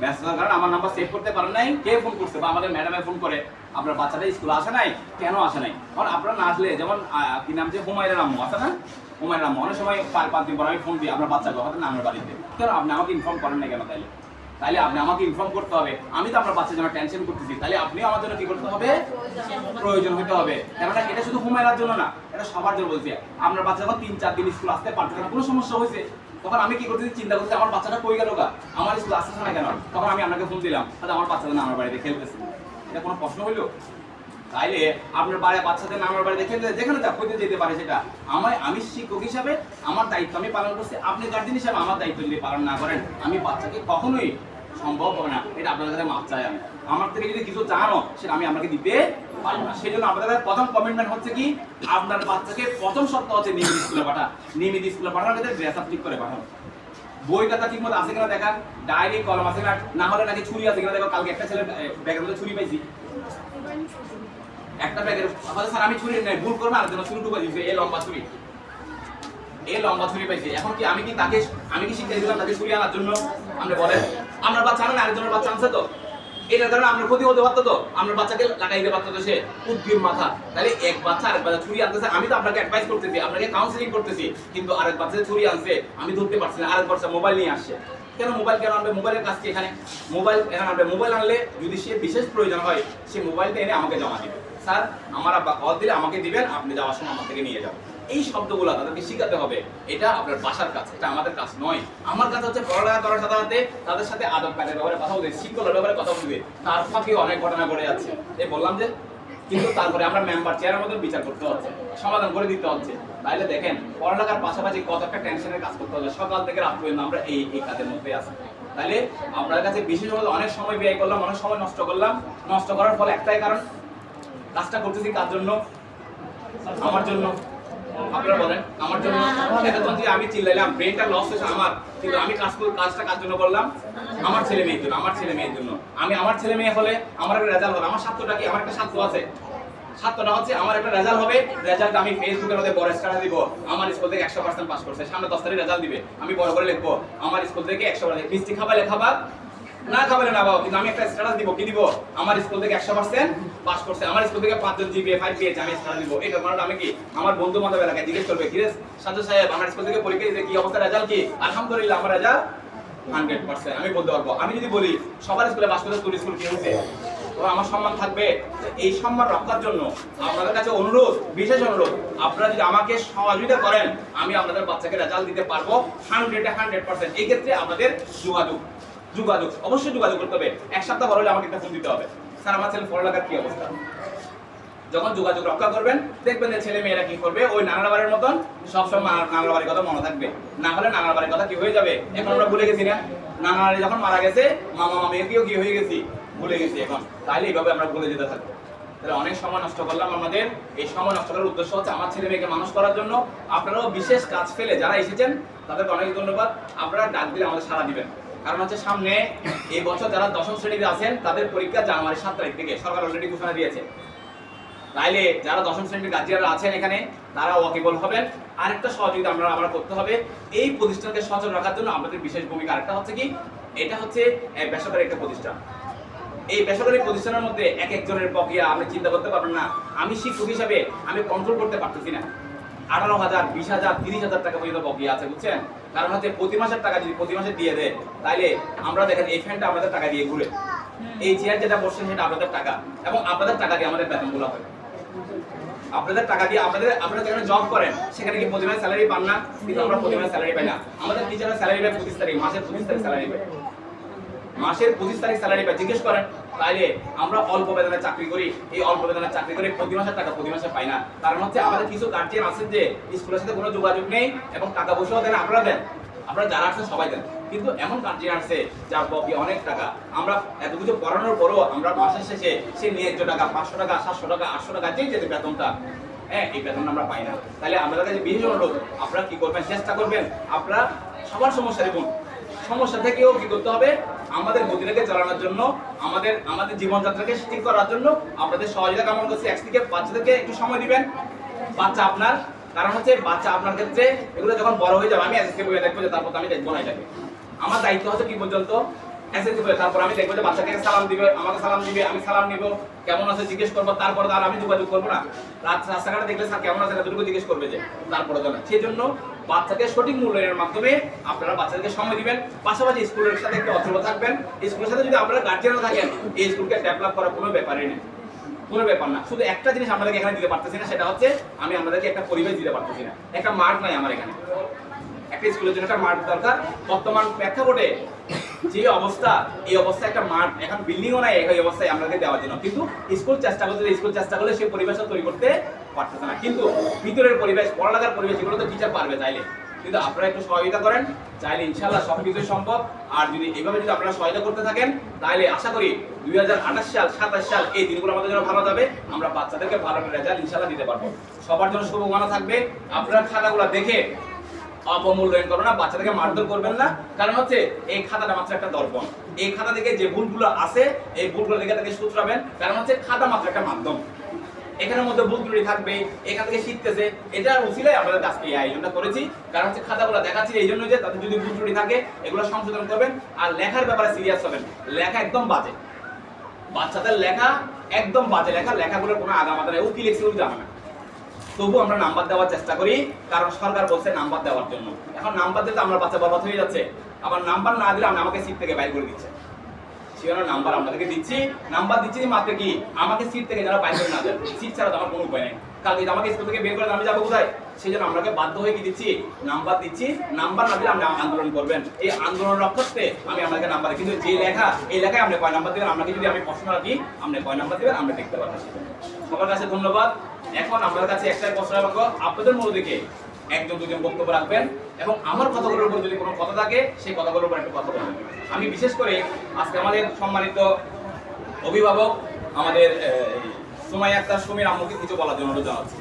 ব্যস্ততার কারণে আমার নাম্বার সেভ করতে পারেন নাই, কে ফোন করছে বা আমাদের ম্যাডামে ফোন করে আপনার বাচ্চাটা স্কুলে আসে নাই, কেন আসে নাই? কারণ আপনারা না আসলে, যেমন কি নাম যে হুমায়রা আম্মু আছে না, হুমায়রা আম্মু অনেক সময় 4-5 দিন পর আমি ফোন দিই আপনার বাচ্চাকে হয়তো না আমার বাড়িতে, কেন আপনি আমাকে ইনফর্ম করেন না কেন? তাইলে আপনি আমাকে ইনফর্ম করতে হবে। আমি তো আপনার বাচ্চার জন্য টেনশন করতেছি, তাহলে আপনিও আমার জন্য কি করতে হবে? প্রয়োজন হতে হবে। কেননা এটা শুধু হুমায়রার জন্য না, এটা সবার জন্য বলছি। আপনার বাচ্চা যখন 3-4 দিন স্কুল আসতে পারছে না, কোনো সমস্যা হয়েছে, তখন আমি কি করতেছি, চিন্তা করতেছি আমার বাচ্চাটা কই গেল গা, আমার স্কুল আসতেছে না কেন? তখন আমি আপনাকে ফোন দিলাম, তাহলে আমার বাচ্চাটা না আমার বাড়িতে খেলতেছে, এটা কোনো প্রশ্ন হইলো? তাইলে আপনার বাচ্চাদের আমার বাড়িতে খেলতে যেখানে যা হইতে যেতে পারে, সেটা আমি শিক্ষক হিসাবে আমার দায়িত্ব আমি পালন করছি, আপনি গার্জেন হিসাবে আমার দায়িত্ব যদি পালন না করেন, আমি বাচ্চাকে কখনোই সম্ভব হবে না। এটা আপনাদের কাছে মাপ চাই। আমি আমার থেকে যদি কিছু চানো, সেটা আমি আপনাকে দিতে পারবো না। সেই জন্য আপনাদের প্রথম কমিটমেন্ট হচ্ছে কি, আপনার বাচ্চাকে প্রথম সপ্তাহ হচ্ছে নিয়মিত স্কুলে পাঠান। নিয়মিত স্কুলে পাঠানোর ক্ষেত্রে ড্রেস আপ ঠিক করে পাঠান, বই খাতা ঠিক মতো আছে কিনা দেখান, ডায়েরি কলম আছে কিনা, না হলে নাকি ছুরি আছে কিনা দেখো। কালকে একটা ছেলে ব্যাগের মধ্যে ছুরি পাইছি, একটা ব্যাগের, স্যার আমি ছুরি নেই, ভুল করবো, আরেকজন ছুরি ঢুকে দিয়েছে, এই লম্বা ছুরি পাইছে। এখন কি আমি কি শিক্ষা দিলাম তাকে ছুরি আনার জন্য? আপনি বলেন, আপনার বাচ্চা আনেন, আরেকজনের বাচ্চা আনছে তো, এটার কারণে আপনার ক্ষতি হতে পারতো তো, আপনার বাচ্চাকে লাগাই দিতে পারতো তো, সে উদ্গ্রীব মাথা। তাহলে এক বাচ্চা আরেক বাচ্চা ছুরি আনতেছে, আমি তো আপনাকে অ্যাডভাইস করতেছি, আপনাকে কাউন্সিলিং করতেছি, কিন্তু আরেক বাচ্চা ছুরি আনছে, আমি ধরতে পারছি না, আরেক বাচ্চা মোবাইল নিয়ে আসছে। কেন মোবাইল কেন আনবে? মোবাইলের কাজ কি এখানে? মোবাইল এখানে আনবে। মোবাইল আনলে যদি সে বিশেষ প্রয়োজন হয়, সে মোবাইলটা এনে আমাকে জমা দিবে, স্যার আমার আব্বা কল দিলে আমাকে দিবেন, আপনি যাওয়ার সময় আমার থেকে নিয়ে যাবেন। এই শব্দগুলো তাদেরকে শিখাতে হবে। এটা আপনার বাসার কাজ, এটা আমাদের কাজ নয়। আমার কাজ হচ্ছে পড়ালেখা করার সাথে সাথে তাদের সাথে আদব কায়দার ব্যাপারে কথা বলতে, শৃঙ্খলার ব্যাপারে কথা বলতে। তার ফাঁকে অনেক ঘটনা ঘটে যাচ্ছে, এই বললাম যে, কিন্তু তারপরে আমরা মেম্বার চেয়ারের মধ্যে বিচার করতে হচ্ছে, সমাধান করে দিতে হচ্ছে। তাইলে দেখেন পড়ালেখার পাশাপাশি কত একটা টেনশনের কাজ করতে হবে, সকাল থেকে রাত পর্যন্ত আমরা এই কাজের মধ্যে আছি। তাইলে আপনার কাছে বিশেষভাবে অনেক সময় ব্যয় করলাম, অনেক সময় নষ্ট করলাম। নষ্ট করার ফলে একটাই কারণ, কাজটা করতেছি কার জন্য? আমার জন্য। আপনারা বলেন, আমার জন্য। এতক্ষণ যে আমি চিল্লাইলাম, ব্রেনটা লস হয়েছে আমার, কিন্তু আমি কাজটা কার জন্য করলাম? আমার ছেলে মেয়ের জন্য। আমার ছেলে মেয়ের জন্য। আমার ছেলে মেয়ে হলে আমার একটা রেজাল্ট হবে। আমার স্বার্থটা কি? আমার একটা স্বার্থ আছে। স্বার্থটা হচ্ছে আমার একটা রেজাল্ট হবে, রেজাল্ট আমি ফেসবুকের মধ্যে বড় স্ট্যাটাস দিব, আমার স্কুল থেকে 100% পাস করছে। সামনে 10 তারিখ রেজাল্ট দিবে, আমি বড় করে লিখবো আমার স্কুল থেকে 100%। মিষ্টি খাবালে খাবা, না খাবালে না বাবা, কিন্তু আমি একটা স্ট্যাটাস দিব, কি দিব? আমার স্কুল থেকে 100% পাস করছে, আমার স্কুল থেকে 5 জন জিপিএ 5 পেয়েছে, আমি স্ট্যাটাস দিব। এটা মানে আমি কি, আমার বন্ধু বান্ধব এলাকায় জিজ্ঞেস করবে, কি রে সাজু সাহেব, আমার স্কুল থেকে পরীক্ষা দিতে কি অবস্থা, রেজাল্ট কি? আলহামদুলিল্লাহ আমার রেজাল্ট 100%। আমি বলতে পারবো। আমি যদি বলি সবার স্কুলে পাস করতে, তোর স্কুল কি হয়েছে, তো আমার সম্মান থাকবে। এই সম্মান রক্ষার জন্য আপনাদের কাছে অনুরোধ, বিশেষ অনুরোধ, আপনারা যদি আমাকে সহযোগিতা করেন, আমি আপনাদের বাচ্চাকে রেজাল্ট দিতে পারবো 100%। এই ক্ষেত্রে আপনাদের যোগাযোগ অবশ্যই যোগাযোগ করতে হবে। এক সপ্তাহ পর হলে আমাকে একটা ফোন দিতে হবে, স্যার আমার ছেলে পড়ালেখার কি অবস্থা। যখন যোগাযোগ রক্ষা করবেন, দেখবেন যে ছেলে মেয়েরা কি করবে, ওই নানার বাড়ির মতন সবসময় নানার বাড়ির কথা মনে থাকবে। না হলে নানার বাড়ির কথা কি হয়ে যাবে, এখন আমরা ভুলে গেছি না। নানা বাড়ি যখন মারা গেছে, মামা মামিকেও কি হয়ে গেছি, ভুলে গেছি এখন। তাইলে এইভাবে আমরা ভুলে যেতে থাকবো। তাহলে অনেক সময় নষ্ট করলাম। আমাদের এই সময় নষ্ট করার উদ্দেশ্য হচ্ছে আমার ছেলে মেয়েকে মানুষ করার জন্য। আপনারাও বিশেষ কাজ ফেলে যারা এসেছেন, তাদেরকে অনেক ধন্যবাদ। আপনারা ডাক দিলে আমাদের সাড়া দিবেন। কারণ হচ্ছে সামনে এই বছর যারা 10ম শ্রেণীতে আছেন, তাদের পরীক্ষা জানুয়ারি 7 তারিখ থেকে সরকার অলরেডি ঘোষণা দিয়েছে। তাইলে যারা 10ম শ্রেণীর গার্জিয়ানরা আছেন এখানে, তারা ওয়াকিবল হবেন। আরেকটা সহযোগিতা আমরা করতে হবে, এই প্রতিষ্ঠানকে সচল রাখার জন্য আমাদের বিশেষ ভূমিকা। আরেকটা হচ্ছে কি, এটা হচ্ছে বেসরকারি একটা প্রতিষ্ঠান। এই বেসরকারি প্রতিষ্ঠানের মধ্যে এক একজনের প্রক্রিয়া আপনি চিন্তা করতে পারবেন না। আমি শিক্ষক হিসাবে আমি কন্ট্রোল করতে পারতেছি না। 18,000, 20,000, 30,000 টাকা পর্যন্ত প্রক্রিয়া আছে, বুঝছেন? কারণ হচ্ছে প্রতি মাসের টাকা যদি প্রতি মাসে দিয়ে দেয়, তাইলে আমরা দেখেন এই ফ্যানটা আপনাদের টাকা দিয়ে ঘুরে, এই চেয়ার যেটা বসছেন সেটা আপনাদের টাকা, এবং আপনাদের টাকা দিয়ে আমাদের বেতনগুলো হয়। আপনাদের টাকা দিয়ে আপনারা যেখানে জব করেন, সেখানে কি প্রতি মাসে স্যালারি পান না? কিন্তু আমরা প্রতি মাসে স্যালারি পাই না। আমাদের টিচারের স্যালারি পায় 25 তারিখ, মাসের 25 তারিখ স্যালারি পায়, মাসের 25 তারিখ স্যালারি পায়। জিজ্ঞেস করেন। তাইলে আমরা অল্প বেতনে চাকরি করি, এই অল্প বেতনে চাকরি করে প্রতি মাসের টাকা প্রতি মাসে পাই না। কারণ হচ্ছে আমাদের কিছু গার্জিয়ান আছেন যে স্কুলের সাথে কোনো যোগাযোগ নেই, এবং টাকা পয়সাও দেন, আপনারা দেন, আপনারা যারা আছেন সবাই দেন, কিন্তু এমন গার্জিয়ান আছে যার বকি অনেক টাকা। আমরা এত কিছু পড়ানোর পরও আমরা মাসের শেষে সে ন্যায্য টাকা 500 টাকা, 700 টাকা, 800 টাকা যেই যেতে বেতনটা, এই বেতন আমরা পাই না। তাহলে আমাদের কাছে বিশেষ অনুরোধ, আপনারা কি করবেন, চেষ্টা করবেন আপনারা সবার সমস্যা দেখুন, সমস্যা থেকেও কি করতে হবে, আমাদের গতিটাকে চালানোর জন্য, আমাদের জীবনযাত্রাকে ঠিক করার জন্য আপনাদের সহযোগিতা কামনা করছি। একদিকে বাচ্চাদেরকে একটু সময় দিবেন, বাচ্চা আপনার, কারণ হচ্ছে বাচ্চা আপনার ক্ষেত্রে এগুলো যখন বড় হয়ে যাবে, আমি এসএসসি বইয়ে দেখবো যে তারপর আমি দেখবো না এটাকে। আমার দায়িত্ব হচ্ছে কি পর্যন্ত, এসএসসি পড়ে তারপর আমি দেখবো যে বাচ্চাকে সালাম দিবে, আমাকে সালাম দিবে, আমি সালাম নিব, কেমন আছে জিজ্ঞেস করবো, তারপর আর আমি যোগাযোগ করবো না। রাস্তাঘাটে দেখলে স্যার কেমন আছে এতটুকু জিজ্ঞেস করবে যে, তারপরে তো না। সেই জন্য বাচ্চাকে সঠিক মূল্যায়নের মাধ্যমে আপনারা বাচ্চাদেরকে সময় দিবেন, পাশাপাশি স্কুলের সাথে একটু অর্থ থাকবেন। স্কুলের সাথে যদি আপনারা গার্জিয়ানরা থাকেন, এই স্কুলকে ডেভেলপ করার কোনো ব্যাপারই নেই, কোনো ব্যাপার না। শুধু একটা জিনিস আমাদেরকে এখানে দিতে পারতেছি না, সেটা হচ্ছে আমি আমাদেরকে একটা পরিবেশ দিতে পারতেছি না, একটা মাঠ নাই আমার এখানে। একটা স্কুলের জন্য একটা মাঠ দরকার। বর্তমান প্রেক্ষাপটে যে অবস্থা, এই অবস্থায় একটা মাঠ, এখন বিল্ডিংও নাই এই অবস্থায় আমাদেরকে দেওয়ার জন্য, কিন্তু স্কুল চেষ্টা করলে সেই পরিবেশটা তৈরি করতে পারতেছে না। কিন্তু ভিতরের পরিবেশ, পড়ালেখার পরিবেশ, এগুলো তো টিচার পারবে চাইলে, কিন্তু আপনারা একটু সহযোগিতা করেন, চাইলে ইনশাআল্লাহ সবকিছুই সম্ভব। আর যদি এইভাবে যদি আপনারা সহায়তা করতে থাকেন, তাহলে আশা করি 2028 সাল 27 সাল এই দিনগুলো আমাদের জন্য ভালো যাবে, আমরা বাচ্চাদেরকে ভালো রেজাল্ট ইনশাআল্লাহ দিতে পারবো। সবার জন্য শুভকামনা থাকবে। আপনারা খাতাগুলো দেখে অপমূল্যায়ন করো না, বাচ্চাদেরকে মারধর করবেন না। কারণ হচ্ছে এই খাতাটা মাত্র একটা দর্পণ, এই খাতা থেকে যে ভুলগুলো আছে এই ভুলগুলো দেখে তাকে শুধরাবেন। কারণ হচ্ছে খাতা মাত্র একটা মাধ্যম, এখানের মধ্যে ভুল ত্রুটি থাকবে, এখান থেকে শিখতেছে, এটার উচিলায় আমাদের আজকে এই আয়োজনটা করেছি। কারণ হচ্ছে খাতাগুলো দেখাচ্ছি এই জন্য যে তাদের যদি ভুল ত্রুটি থাকে এগুলো সংশোধন করবেন। আর লেখার ব্যাপারে সিরিয়াস হবেন, লেখা একদম বাজে, বাচ্চাদের লেখা একদম বাজে লেখা, লেখাগুলোর কোনো আগামাতা নেই, ও কি লিখছে জানে না। তবু আমরা নাম্বার দেওয়ার চেষ্টা করি, কারণ সরকার বলছে নাম্বার দেওয়ার জন্য। এখন নাম্বার দিতে আমার বাচ্চা বরবাদ হয়ে যাচ্ছে, আবার নাম্বার না দিলে আমাকে সিট থেকে বাইর করে দিচ্ছে। সেজন্য নাম্বার আপনাদেরকে দিচ্ছি, নাম্বার দিচ্ছি মাত্র কি আমাকে সিট থেকে যারা বাইর করে না দেন, সিট ছাড়া তো আমার কোনো উপায় নেই। কালকে আমাকে স্কুল থেকে বের করে আমি যাবো কোথায়? সেই জন্য আমাকে বাধ্য হয়ে কি দিচ্ছি, নাম্বার দিচ্ছি। নাম্বার না দিলে আপনি আন্দোলন করবেন, এই আন্দোলন রক্ষার্থে আমি আপনাকে নাম্বার, কিন্তু যে লেখা এই লেখায় আপনি কয় নাম্বার দেবেন, আপনাকে যদি আমি প্রশ্ন রাখি আপনি কয় নাম্বার দেবেন আমরা দেখতে পারবো। সবার কাছে ধন্যবাদ। এখন আপনার কাছে একটাই প্রশ্ন রাখবো, আপনাদের মধ্যে থেকে একজন দুজন বক্তব্য রাখবেন এবং আমার কথাগুলোর উপর যদি কোনো কথা থাকে সেই কথাগুলোর উপর একটু কথা বলবেন। আমি বিশেষ করে আজকে আমাদের সম্মানিত অভিভাবক আমাদের সুমাইয়া আক্তার সুমির আম্মুকে কিছু বলার জন্য অনুরোধ জানাচ্ছি।